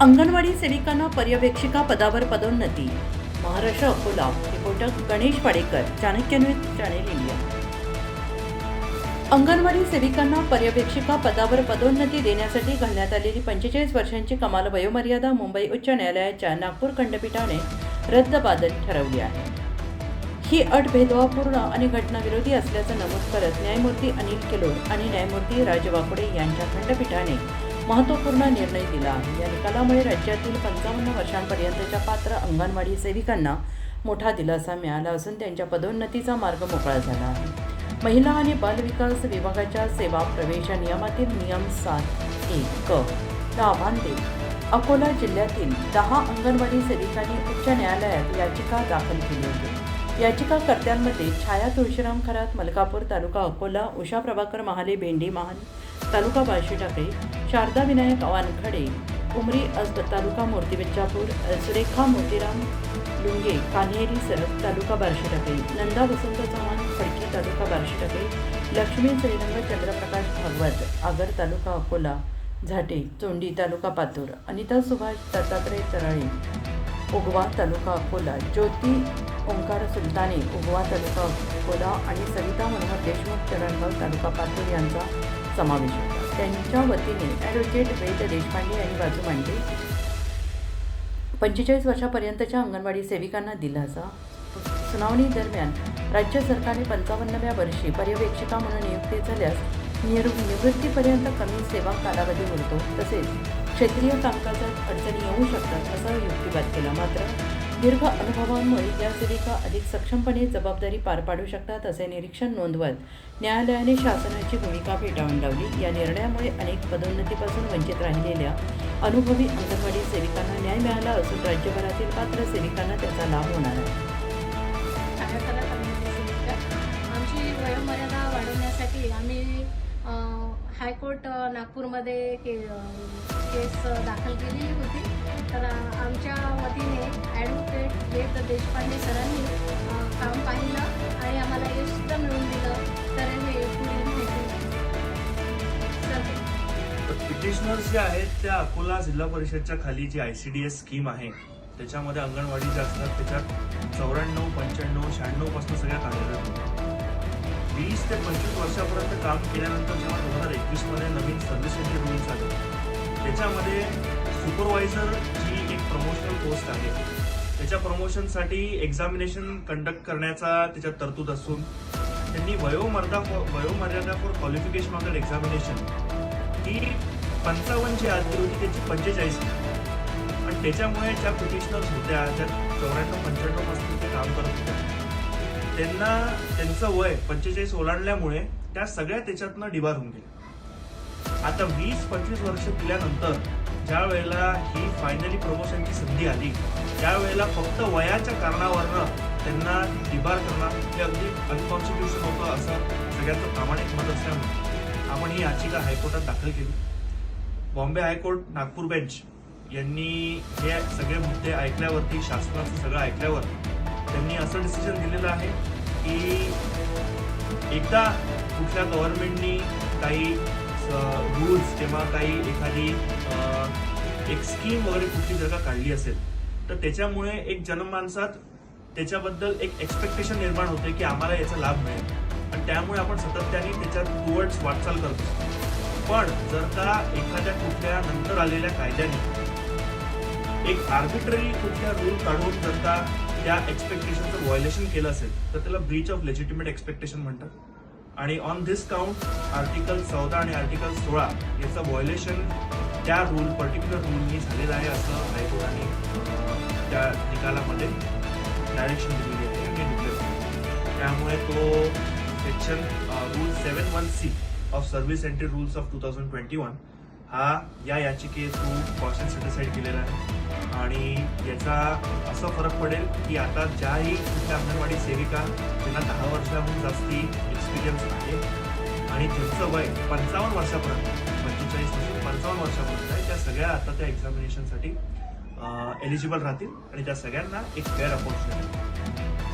अंगणवाडी सेविकांना पर्यवेक्षिका पदावर पदोन्नती. Maharashtra Akola. Reporter Ganesh Padekar, Chanakya news, channel India. Anganwadi सेविकांना पर्यवेक्षिका पदावर पदोन्नती देण्यासाठी घालण्यात आलेली 45 वर्षांची कमाल वयोमर्यादा मुंबई उच्च न्यायालयाच्या नागपूर खंडपीठाने रद्दबातल ठरवली आहे. ही अट भेदभावपूर्ण आणि घटनाविरोधी असल्याचं नमूद करत न्यायमूर्ती अनिल केलोर आणि न्यायमूर्ती राज वाकोडे यांच्या खंडपीठाने महत्त्वपूर्ण निर्णय दिला आहे. या निकालामुळे राज्यातील 55 वर्षांपर्यंतच्या पात्र अंगणवाडी सेविकांना मोठा दिलासा मिळाला असून त्यांच्या पदोन्नतीचा मार्ग मोकळा झाला आहे. महिला आणि बालविकास विभागाच्या सेवा प्रवेश नियमातील नियम 7(1) क ला आव्हान देत अकोला जिल्ह्यातील 10 अंगणवाडी सेविकांनी उच्च न्यायालयात याचिका दाखल केली होती. याचिकाकर्त्यांमध्ये छाया तुळशीराम खरात, मलकापूर तालुका अकोला, उषा प्रभाकर महाले, भेंडी महान तालुका बार्शी टाकळी, शारदा विनायक वानखडे, उमरी असब तालुका मूर्ती विजापूर, सुरेखा मोतीराम लुंगे, कान्हेरी सरग तालुका बार्शी टाकळी, नंदा वसंत चव्हाण, खडकी तालुका बार्शी टाकळी, लक्ष्मी श्रीरंग चंद्रप्रकाश भागवत, आगर तालुका अकोला, झाटे चोंडी तालुका पातूर, अनिता सुभाष दत्तात्रय तराळे, उगवा तालुका अकोला, ज्योती ओंकार सुलताने, उगवा तालुका अकोला आणि सविता मनोहर देशमुख, चरणगाव तालुका पातूर यांचा समावेश होता. त्यांच्या वतीने ॲडव्होकेट वेद देशपांडे यांनी बाजू मांडली. 45 वर्षापर्यंतच्या अंगणवाडी सेविकांना दिलासा. सुनावणी दरम्यान राज्य सरकारने 55व्या वर्षी पर्यवेक्षिका म्हणून नियुक्ती झाल्यास निवृत्तीपर्यंत कमी सेवा कालावधी उरतो, तसेच क्षेत्रीय कामकाजात अडचणी येऊ शकतात असा युक्तिवाद केला. मात्र दीर्घ अनुभवांमुळे या सेविका अधिक सक्षमपणे जबाबदारी पार पाडू शकतात असे निरीक्षण नोंदवत न्यायालयाने शासनाची भूमिका फेटाळून लावली. या निर्णयामुळे अनेक पदोन्नतीपासून वंचित राहिलेल्या अनुभवी अंगणवाडी सेविकांना न्याय मिळाला असून राज्यभरातील पात्र सेविकांना त्याचा लाभ होणार आहे. आमची वयोमर्यादा वाढवण्यासाठी आम्ही हायकोर्ट नागपूरमध्ये केस दाखल केली होती. तर आमच्या वतीने ॲडव्होकेट वेद देशपांडे सरांनी काम पाहिलं आणि आम्हाला यश सुद्धा मिळवून दिलं. तर हे पुढील माहिती पिटिशनर्स जे आहेत त्या अकोला जिल्हा परिषदच्या खाली जी ICDS स्कीम आहे त्याच्यामध्ये अंगणवाडी जे असतात त्याच्यात 94, 95, 96 पासून सगळ्या कार्यरत होत्या. 20 ते 25 वर्षापर्यंत काम केल्यानंतर जेव्हा 2021 मध्ये नवीन सर्व्हिस एंट्री रूल्स आले त्याच्यामध्ये सुपरवायझर जी एक प्रमोशनल पोस्ट आहे त्याच्या प्रमोशनसाठी एक्झामिनेशन कंडक्ट करण्याचा त्याच्यात तरतूद असून त्यांनी वयोमर्यादा for qualification of that examination ही 55 जी आधी होती त्याची 45 आणि त्याच्यामुळे ज्या पिटिशनर्स होत्या ज्या 94-95 पासून ते काम करत होत्या त्यांना त्यांचं वय 45 ओलांडल्यामुळे त्या सगळ्या त्याच्यातनं डिबार होऊन गेल्या. आता 20-25 वर्ष दिल्यानंतर ज्या वेळेला ही फायनली प्रमोशनची संधी आली त्यावेळेला फक्त वयाच्या कारणावरनं त्यांना डिबार करणं हे अगदी अनकॉन्स्टिट्युशन होतं असं सगळ्यांचं प्रामाणिक मत असल्यामुळे आपण ही याचिका हायकोर्टात दाखल केली. बॉम्बे हायकोर्ट नागपूर बेंच यांनी हे सगळे मुद्दे ऐकल्यावरती शासनाचं सगळं ऐकल्यावर त्यांनी असं डिसिजन दिलेलं आहे की एकदा कुठल्या गव्हर्नमेंटनी काही रूल्स किंवा काही एखादी एक स्कीम वगैरे कुठली जर का काढली असेल तर त्याच्यामुळे एक जनमानसात त्याच्याबद्दल एक एक्सपेक्टेशन निर्माण होते की आम्हाला याचा लाभ मिळेल आणि त्यामुळे आपण सातत्याने त्याच्यात टुवर्ड्स वाटचाल करतो. पण जर का एखाद्या कुठल्या नंतर आलेल्या कायद्याने एक आर्बिट्ररी कुठल्या रूल काढून जर का त्या एक्सपेक्टेशनचं व्हायोलेशन केलं असेल तर त्याला ब्रीच ऑफ लेजिटिमेट एक्सपेक्टेशन म्हणतात. आणि ऑन धिस काउंट आर्टिकल 14 आणि आर्टिकल 16 याचं व्हायोलेशन त्या पर्टिक्युलर रूलनी झालेलं आहे असं हायकोर्टाने त्या निकालामध्ये डायरेक्शन दिलेली आहे आणि डिक्लेअर. त्यामुळे तो section rule 7(1)(c) of service entry rules of 2021 हा या याचिके थ्रू कॉशन सॅटिस्फाईड केलेला आहे. आणि याचा असा फरक पडेल की आता ज्याही कुठल्या अंगणवाडी सेविका त्यांना 10 वर्षाहून जास्ती एक्सपिरियन्स आहे आणि ज्यांचं वय 55 वर्षापर्यंत 45 पासून 55 वर्षापर्यंत आहे त्या सगळ्या आता त्या एक्झामिनेशनसाठी एलिजिबल राहतील आणि त्या सगळ्यांना एक फेअर अपॉर्च्युनिटी